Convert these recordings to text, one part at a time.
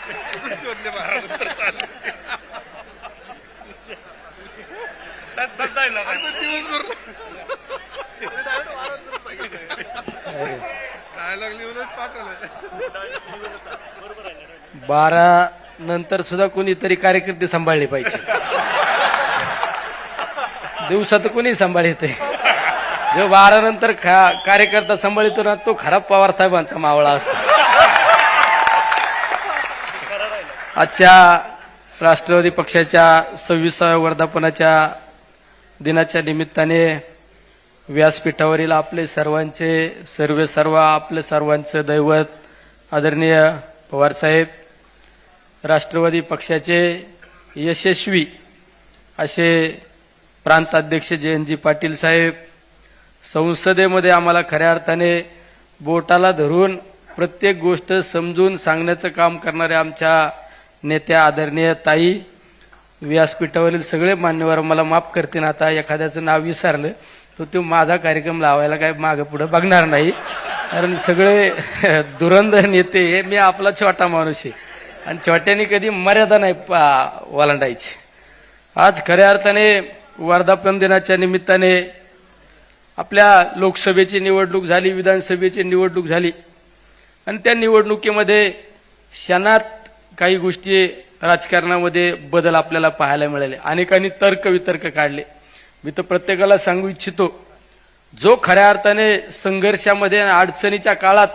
शोधले महाराज काय लागली पाठवलं 12 नंतर सुद्धा कोणीतरी कार्यकर्ते सांभाळले पाहिजे. दिवसात कोणी सांभाळते जो 12 नंतर कार्यकर्ता सांभाळतो ना तो खराब पवार साहेबांचा मावळा असतो. आजच्या राष्ट्रवादी पक्षाच्या 26व्या वर्धापनाच्या दिनाच्या निमित्ताने व्यासपीठावरील आपले सर्व आपले सर्वांचे दैवत आदरणीय पवारसाहेब, राष्ट्रवादी पक्षाचे यशस्वी असे प्रांताध्यक्ष जयंतजी पाटील साहेब, संसदेमध्ये आम्हाला खऱ्या अर्थाने बोटाला धरून प्रत्येक गोष्ट समजून सांगण्याचं काम करणाऱ्या आमच्या नेत्या आदरणीय ताई, व्यासपीठावरील सगळे मान्यवर मला माफ करतील. आता एखाद्याचं नाव विसरलं तर तो माझा कार्यक्रम लावायला काय मागे पुढे बघणार नाही, कारण सगळे धुरंधर नेते. मी आपला छोटा माणूस आहे आणि छोट्याने कधी मर्यादा नाही ओलांडायची. आज खऱ्या अर्थाने वर्धापन दिनाच्या निमित्ताने आपल्या लोकसभेची निवडणूक झाली, विधानसभेची निवडणूक झाली आणि त्या निवडणुकीमध्ये क्षणात काही गोष्टी राजकारणामध्ये बदल आपल्याला पाहायला मिळाले. अनेकांनी तर्कवितर्क काढले. मी तर प्रत्येकाला सांगू इच्छितो, जो खऱ्या अर्थाने संघर्षामध्ये अडचणीच्या काळात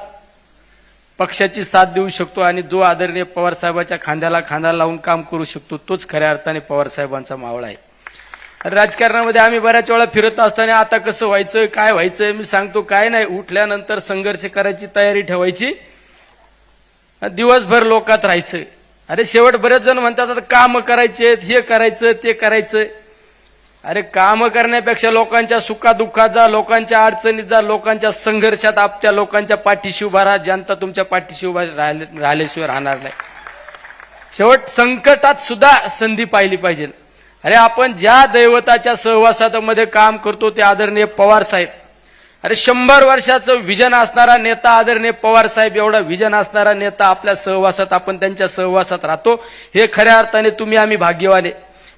पक्षाची साथ देऊ शकतो आणि जो आदरणीय पवार साहेबांच्या खांद्याला खांदा लावून काम करू शकतो तोच खऱ्या अर्थाने पवार साहेबांचा मावळा आहे. राजकारणामध्ये आम्ही बऱ्याच वेळा फिरत असताना आता कसं व्हायचं, काय व्हायचं, मी सांगतो काय नाही, उठल्यानंतर संघर्ष करायची तयारी ठेवायची, दिवसभर लोकात राहायचं. अरे शेवट बरेच जण म्हणतात आता काम करायचे, हे करायचं ते करायचं. अरे काम करण्यापेक्षा लोकांच्या सुखादुःखात जा, लोकांच्या अडचणीत जा, लोकांच्या संघर्षात आपल्या लोकांच्या पाठीशी उभा राहा. जनता तुमच्या पाठीशी उभा राहिल्याशिवाय राहणार नाही. शेवट संकटात सुद्धा संधी पाहिली पाहिजे. अरे आपण ज्या दैवताच्या सहवासामध्ये काम करतो ते आदरणीय पवार साहेब, अरे 100 वर्षाचं विजन असणारा नेता आदरणीय पवार साहेब, एवढा विजन असणारा नेता आपल्या सहवासात, आपण त्यांच्या सहवासात राहतो, हे खऱ्या अर्थाने तुम्ही आम्ही भाग्यवान.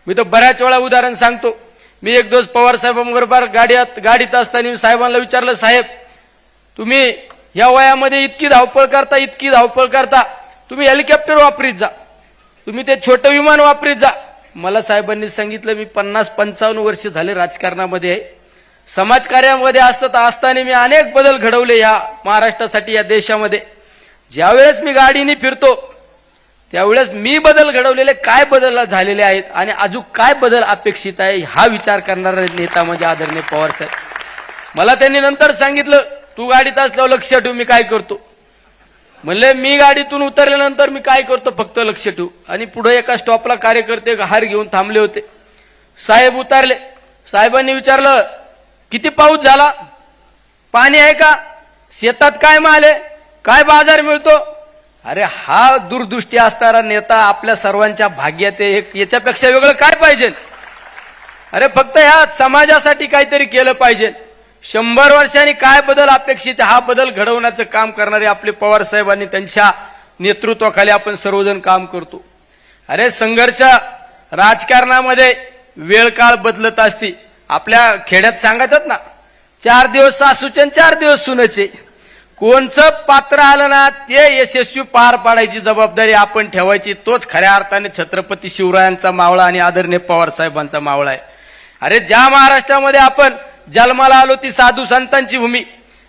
मी तर बऱ्याच वेळा उदाहरण सांगतो. मी एक दिवस पवार साहेबांबरोबर गाडीत असताना साहेबांना विचारलं, साहेब तुम्ही या वयामध्ये इतकी धावपळ करता, तुम्ही हेलिकॉप्टर वापरीत जा, तुम्ही ते छोटं विमान वापरीत जा. मला साहेबांनी सांगितलं, मी 50-55 वर्ष झाले राजकारणामध्ये आहे, समाजकार्यामध्ये असताना मी अनेक बदल घडवले या महाराष्ट्रासाठी, या देशामध्ये. ज्यावेळेस मी गाडीने फिरतो त्यावेळेस मी बदल घडवलेले काय बदल झालेले आहेत आणि अजून काय बदल अपेक्षित आहे हा विचार करणारा नेता म्हणजे आदरणीय पवार साहेब. मला त्यांनी नंतर सांगितलं, तू गाडीत असल्यावर लक्ष ठेव मी काय करतो. म्हणले मी गाडीतून उतरल्यानंतर मी काय करतो फक्त लक्ष ठेवू. आणि पुढे एका स्टॉपला कार्यकर्ते हार घेऊन थांबले होते. साहेब उतरले. साहेबांनी विचारलं, किती पाऊस झाला, पाणी आहे का, शेतात काय माल आहे, काय बाजार मिळतो. अरे हा दूरदृष्टी असणारा नेता आपल्या सर्वांच्या भाग्यात आहे. याच्यापेक्षा वेगळं काय पाहिजे. अरे फक्त ह्या समाजासाठी काहीतरी केलं पाहिजे. 100 वर्षांनी काय बदल अपेक्षित, हा बदल घडवण्याचं काम करणारे आपले पवार साहेबांनी त्यांच्या नेतृत्वाखाली आपण सर्वजण काम करतो. अरे संघर्ष राजकारणामध्ये वेळ काळ बदलत असते. आपल्या खेड्यात सांगतात ना, 4 दिवस सासूचे 4 दिवस सुनेचे. कोणचं पात्र आलं ना ते यशस्वी पार पाडायची जबाबदारी आपण ठेवायची. तोच खऱ्या अर्थाने छत्रपती शिवरायांचा मावळा आणि आदरणीय पवार साहेबांचा मावळा आहे. अरे ज्या महाराष्ट्रामध्ये आपण जन्माला आलो ती साधू संतांची भूमी.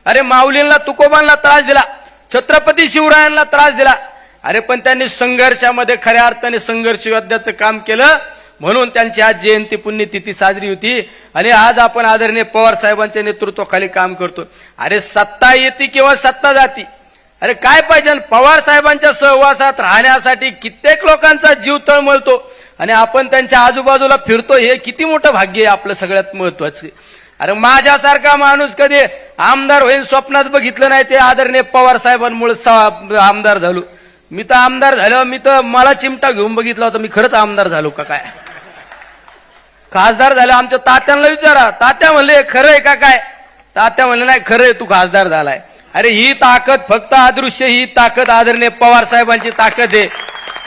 अरे माऊलींना तुकोबांना त्रास दिला, छत्रपती शिवरायांना त्रास दिला. अरे पण त्यांनी संघर्षामध्ये खऱ्या अर्थाने संघर्ष योद्ध्याचं काम केलं, म्हणून त्यांची आज जयंती पुण्यतिथी साजरी होती. आणि आज आपण आदरणीय पवार साहेबांच्या नेतृत्वाखाली काम करतो. अरे सत्ता येते किंवा सत्ता जाती, अरे काय पाहिजे. पवार साहेबांच्या सहवासात राहण्यासाठी कित्येक लोकांचा जीव तळमळतो आणि आपण त्यांच्या आजूबाजूला फिरतो, हे किती मोठं भाग्य आहे आपलं सगळ्यात महत्वाचं. अरे माझ्यासारखा माणूस कधी आमदार होईन स्वप्नात बघितलं नाही, ते आदरणीय पवार साहेबांमुळे आमदार झालो. मी तर आमदार झालो, मी तर मला चिमटा घेऊन बघितला होता, मी खरंच आमदार झालो का काय. खासदार झाला, आमच्या तात्यांना विचारा, तात्या म्हणले खरं आहे का काय. तात्या म्हणले नाही खरं आहे, तू खासदार झालाय. अरे ही ताकद फक्त अदृश्य, ही ताकद आदरणीय पवार साहेबांची ताकद आहे.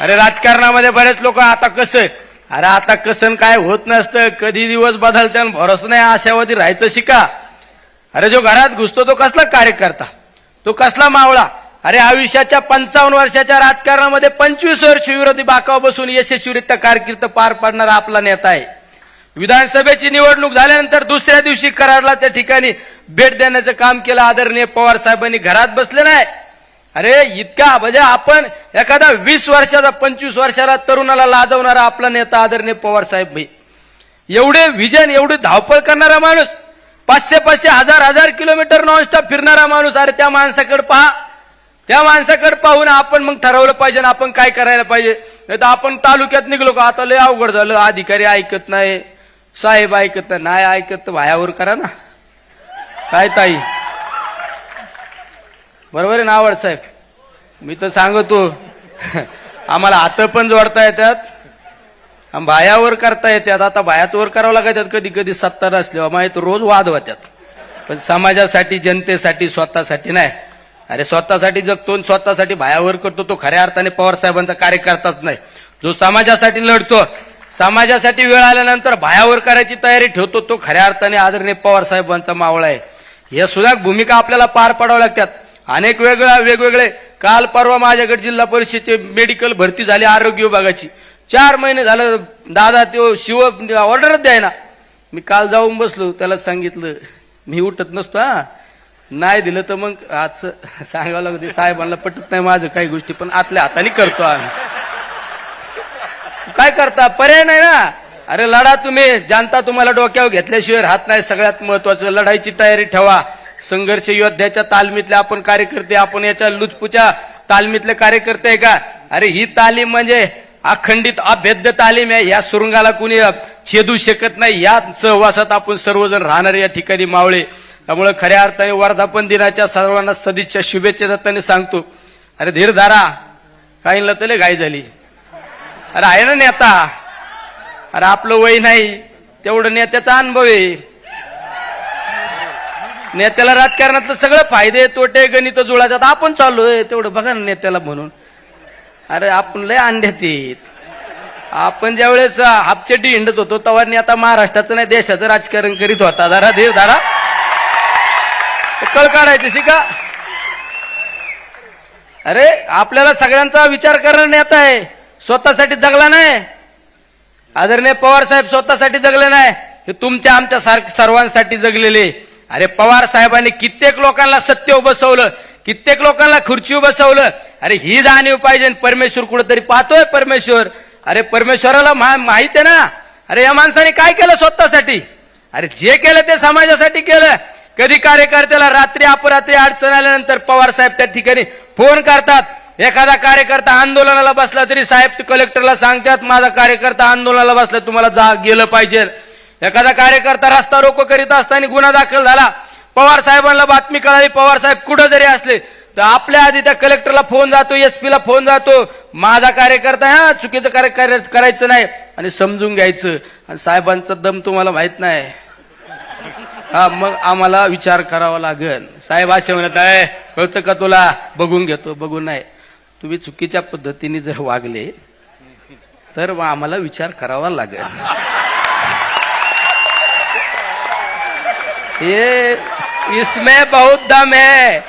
अरे राजकारणामध्ये बरेच लोक आता कसं, अरे आता कसं काय होत नसतं, कधी दिवस बदलते भरोसा नाही, आशावादी राहायचं शिका. अरे जो घरात घुसतो तो कसला कार्यकर्ता, तो कसला मावळा. अरे आयुष्याच्या 55 वर्षाच्या राजकारणामध्ये 25 वर्ष विरोधी बाकावर बसून यशस्वीरित्या कारकीर्द पार पाडणारा आपला नेता आहे. विधानसभेची निवडणूक झाल्यानंतर दुसऱ्या दिवशी कराडला त्या ठिकाणी भेट देण्याचं काम केलं आदरणीय पवार साहेबांनी. घरात बसले नाही. अरे इतका म्हणजे आपण एखादा 20 वर्षाचा 25 वर्षाला तरुणाला लाजवणारा आपला नेता आदरणीय पवार साहेब भाई. एवढे विजन, एवढी धावपळ करणारा माणूस, 500-500 हजार किलोमीटर नॉनस्टॉप फिरणारा माणूस. अरे त्या माणसाकडे पहा, त्या माणसाकडे पाहून आपण मग ठरवलं पाहिजे ना आपण काय करायला पाहिजे. नाही तर आपण तालुक्यात निघलो का आता लय अवघड झालं, अधिकारी ऐकत नाही, साहेब ऐकत नाही, ऐकत तर भायावर करा ना. काय ताई बरोबर आहे ना आवड साहेब, मी तर सांगतो आम्हाला हात पण जोडता येतात, भायावर करता येतात. आता भायाच वर करावं लागतात कधी कधी सत्ता नसल्यावर, माहिती रोज वाद होत्यात. पण समाजासाठी, जनतेसाठी, स्वतःसाठी नाही. अरे स्वतःसाठी जगतो, स्वतःसाठी भायावर करतो, तो खऱ्या अर्थाने पवार साहेबांचा कार्यकर्ताच नाही. जो समाजासाठी लढतो, समाजासाठी वेळ आल्यानंतर भायावर करायची तयारी ठेवतो, तो खऱ्या अर्थाने आदरणीय पवार साहेबांचा मावळा आहे. या सुद्धा भूमिका आपल्याला पार पाडाव्या लागतात. अनेक वेगवेगळे काल परवा माझ्याकडे जिल्हा परिषदेचे मेडिकल भरती झाली आरोग्य विभागाची. 4 महिने झालं दादा तो शिव ऑर्डरच द्यायना. मी काल जाऊन बसलो, त्याला सांगितलं मी उठत नसतो, हा नाही दिलं तर मग आज सांगावं लागतं. साहेबांना पटत नाही माझं काही गोष्टी, पण आतल्या हाताने करतो आम्ही. काय करता, पर्याय नाही ना. अरे लढा तुम्ही, जनता तुम्हाला डोक्यावर घेतल्याशिवाय राहत नाही. सगळ्यात महत्वाचं लढाईची तयारी ठेवा. संघर्ष योद्ध्याच्या तालमीतले आपण कार्यकर्ते, आपण याच्या लुचपुच्या तालमीतले कार्यकर्ते आहे का. अरे ही तालीम म्हणजे अखंडित अभेद्य तालीम आहे. या सुरुंगाला कुणी छेदू शकत नाही. या सहवासात आपण सर्वजण राहणारे या ठिकाणी मावळे. त्यामुळे खऱ्या अर्थाने वर्धापन दिनाच्या सर्वांना सदिच्छा शुभेच्छा देताना सांगतो, अरे धीर धारा, काहींना तले घाई झाली. अरे आहे ना नेता, अरे आपलं वय नाही तेवढं नेत्याचा अनुभव आहे. नेत्याला राजकारणातलं सगळं फायदे तोटे गणित जुळायचं. आपण चाललोय तेवढं बघा ना नेत्याला म्हणून. अरे आपण लय अंड्यात येत. आपण ज्या वेळेस हापचेटी हिंडत होतो तेव्हा नेता महाराष्ट्राचं नाही देशाचं राजकारण करीत होता. जरा धीर धारा, कळ काढायची शिका. अरे आपल्याला सगळ्यांचा विचार करणं नेता आहे, स्वतःसाठी जगला नाही. आदरणीय पवार साहेब स्वतःसाठी जगले नाही, हे तुमच्या आमच्या सर्वांसाठी जगलेले. अरे पवार साहेबांनी कित्येक लोकांना सत्य बसवलं, कित्येक लोकांना खुर्ची बसवलं. अरे ही जाणीव पाहिजे. परमेश्वर कुठेतरी पाहतोय परमेश्वर. अरे परमेश्वराला माहित आहे ना. अरे या माणसाने काय केलं स्वतःसाठी, अरे जे केलं ते समाजासाठी केलं. कधी कार्यकर्त्याला रात्री अपरात्री अडचण आल्यानंतर पवार साहेब त्या ठिकाणी फोन करतात. एखादा कार्यकर्ता आंदोलनाला बसला तरी साहेब कलेक्टरला सांगतात माझा कार्यकर्ता आंदोलनाला बसला, तुम्हाला जा गेलं पाहिजे. एखादा कार्यकर्ता रस्ता रोको करीत असताना गुन्हा दाखल झाला, पवार साहेबांना बातमी कळाली, पवार साहेब कुठं जरी असले तर आपल्या आधी त्या कलेक्टरला फोन जातो, एसपी ला फोन जातो, माझा कार्यकर्ता हा चुकीचं कार्य करायचं नाही आणि समजून घ्यायचं. आणि साहेबांचा दम तुम्हाला माहित नाही, हा मग आम्हाला विचार करावा लागेल. साहेब असे म्हणत आहे, कळतं का तुला, बघून घेतो. बघून नाही, तुम्ही चुकीच्या पद्धतीने जर वागले तर आम्हाला विचार करावा लागेल. ये इसमें बहुत दम है,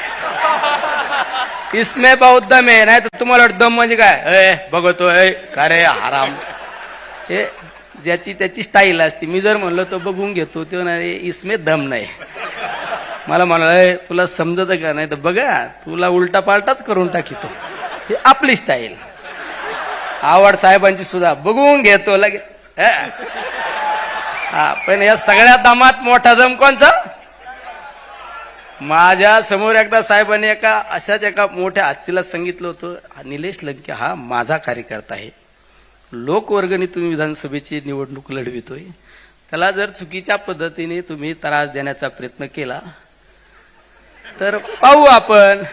इसमें बहुत दम है. नाही तर तुम्हाला दम म्हणजे काय, बघतो का रे हराम. हे ज्याची त्याची स्टाईल असते. मी जर म्हणलं तर बघून घेतो, ते नाही इसमें दम नाही. मला म्हणाल तुला समजत का, नाही तर बघा तुला उलटा पालटाच करून टाकीतो. ही आपली स्टाईल. आवड साहेबांची सुद्धा बघून घेतो लगे. हा पण या सगळ्या दमात मोठा दम कोणचा. माझ्या समोर एकदा साहेबांनी अशाच एका मोठ्या हस्तीला सांगितलं होतं, निलेश लंके हा माझा कार्यकर्ता आहे, लोकवर्गणी तुम्ही विधानसभेची निवडणूक लढवितोय, त्याला जर चुकीच्या पद्धतीने तुम्ही त्रास देण्याचा प्रयत्न केला तर पाहू आपण.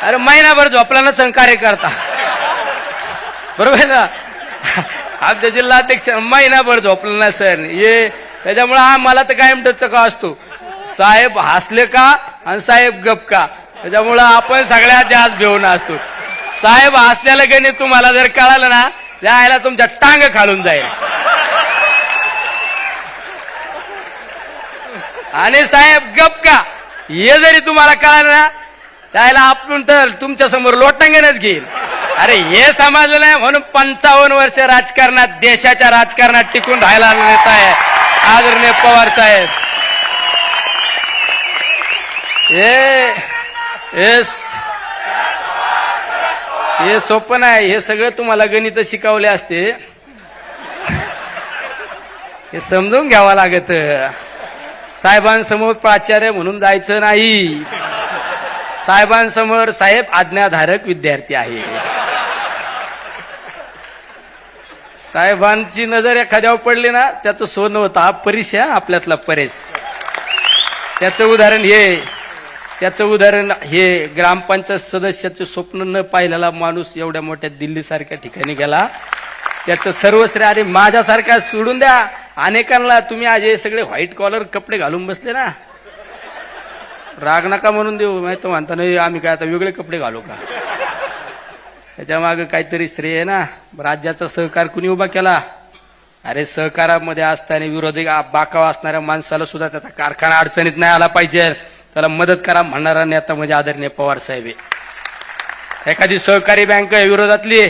अरे महिनाभर झोपला नसेल कार्यकर्ता, बरोबर ना. आमच्या जिल्हाध्यक्ष महिनाभर झोपला नसेल, ये त्याच्यामुळे आम्हाला तर कायम टचका असतो, साहेब हसले का आणि साहेब गप का. त्याच्यामुळं आपण सगळ्यात जास्त भिवून असतो. साहेब असलेलं गणित तुम्हाला जर कळालं ना त्याला तुमच्या टांग खालून जाईल. आणि साहेब गप का हे जरी तुम्हाला कळालं ना त्याला आपण तर तुमच्या समोर लोटांगणच घेईल. अरे हे समजलं नाही म्हणून 55 वर्ष राजकारणात देशाच्या राजकारणात टिकून राहायला नेता आहे आदरणीय पवार साहेब. हे सोपं नाही. हे सगळं तुम्हाला गणित शिकवले असते हे समजून घ्यावं लागत. साहेबांसमोर प्राचार्य म्हणून जायचं नाही. साहेबांसमोर साहेब आज्ञाधारक विद्यार्थी आहे. साहेबांची नजर एखाद्यावर पडली ना त्याचं सोनं होतं. हा परेश आहे आपल्यातला परेश. त्याचं उदाहरण हे ग्रामपंचायत सदस्याचे स्वप्न न पाहिलेला माणूस एवढ्या मोठ्या दिल्ली सारख्या ठिकाणी गेला. त्याचं सर्वश्रेय. अरे माझ्यासारखा सोडून द्या अनेकांना. तुम्ही आज हे सगळे व्हाईट कॉलर कपडे घालून बसले ना राग नका म्हणून देऊ. माहिती म्हणता नाही आम्ही काय आता वेगळे कपडे घालू का. त्याच्या मागे काहीतरी श्रेय आहे ना. राज्याचा सहकार कुणी उभा केला. अरे सहकारामध्ये असताना विरोधी बाकावा असणाऱ्या माणसाला सुद्धा त्याचा कारखाना अडचणीत नाही आला पाहिजे. त्याला मदत करा म्हणणारा नेता म्हणजे आदरणीय पवार साहेब आहे. एखादी सहकारी बँक विरोधातली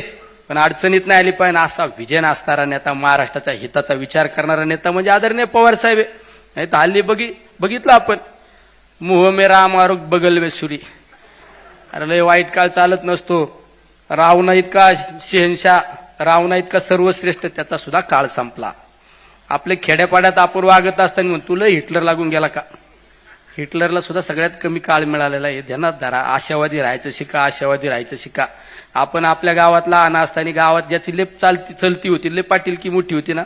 पण अडचणीत नाही आली पाहिजे असा विजन असणारा नेता महाराष्ट्राच्या हिताचा विचार करणारा नेता म्हणजे आदरणीय पवार साहेब आहे. नाही तर हल्ली बघितलं आपण मुह में राम और बगल में सुरी. अरे लय वाईट काळ चालत नसतो. रावणा इतका शहनशाह रावणा इतका सर्वश्रेष्ठ त्याचा सुद्धा काळ संपला. आपले खेड्यापाड्यात आपण वागत असताना म्हणून तुला हिटलर लागून गेला का. हिटलरला सुद्धा सगळ्यात कमी काळ मिळालेला आहे. ध्यानात धरा. आशावादी राहायचं शिका. आशावादी राहायचं शिका. आपण आपल्या गावात लहान असताना गावात ज्याची लेप चलती होती लेप पाटील की मोठी होती ना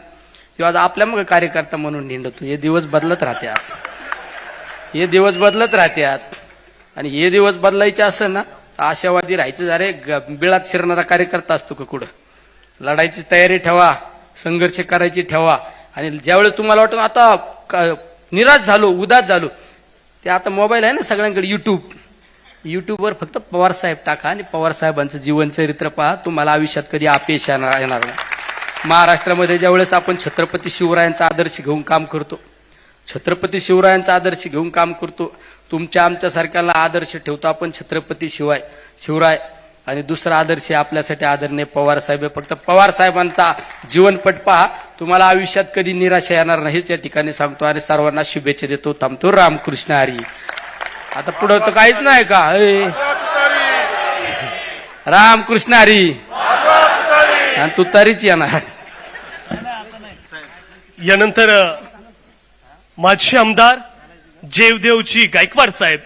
तेव्हा आपल्या मग कार्यकर्ता म्हणून निंडतो. हे दिवस बदलत राहतात. हे दिवस बदलत राहतात. आणि हे दिवस बदलायचे असं ना आशावादी राहायचं. अरे बिळात शिरणारा कार्यकर्ता असतो का कुठं. लढायची तयारी ठेवा. संघर्ष करायची ठेवा. आणि ज्यावेळेस तुम्हाला वाटतं आता निराश झालो उदास झालो ते आता मोबाईल आहे ना सगळ्यांकडे युट्यूबवर फक्त पवार साहेब टाका आणि पवार साहेबांचं जीवनचरित्र पहा. तुम्हाला आयुष्यात कधी अपयश येणार नाही. महाराष्ट्रामध्ये ज्यावेळेस आपण छत्रपती शिवरायांचा आदर्श घेऊन काम करतो तुमच्या आमच्यासारख्याला आदर्श ठेवतो आपण छत्रपती शिवराय आणि दुसरा आदर्श आपल्यासाठी आदरणीय पवार साहेब. फक्त पवार साहेबांचा जीवनपट पहा. तुम्हाला आयुष्यात कधी निराशा येणार नाहीच या ठिकाणी सांगतो आणि सर्वांना शुभेच्छा देतो. थांबतो. रामकृष्ण हरी. आता पुढं तर काहीच नाही का. रामकृष्ण हरी. आणि तू तरीच येणार. यानंतर माजी आमदार जेवदेवजी गायकवाड साहेब